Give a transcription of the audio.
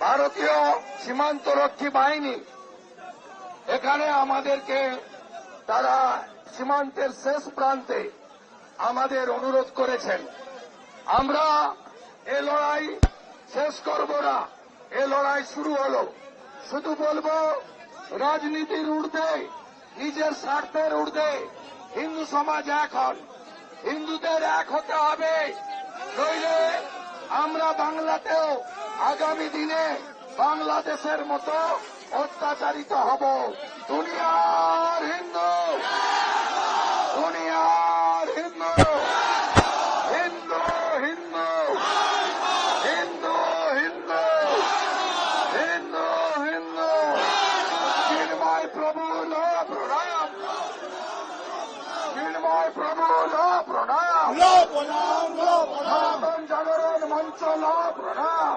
ভারতীয় সীমান্তরক্ষী বাহিনী এখানে আমাদেরকে তারা সীমান্তের শেষ প্রান্তে আমাদের অনুরোধ করেছেন। আমরা এ লড়াই শেষ করব না, এ লড়াই শুরু হলো। শুধু বলবো, রাজনীতির ঊর্ধ্বে, নিজের স্বার্থের ঊর্ধ্বে হিন্দু সমাজ এক হন, হিন্দুদের এক হতে হবে, নইলে আমরা বাংলাতেও আগামী দিনে বাংলাদেশের মতো অত্যাচারিত হব। দুনিয়ার হিন্দু, দুনিয়ার হিন্দু, হিন্দু হিন্দু, হিন্দু হিন্দু, হিন্দু হিন্দু, চিন্ময় প্রভু লো প্রণাম, চিন্ময় প্রভু লো প্রণাম, সনাতন জাগরণ মঞ্চ লো প্রণাম।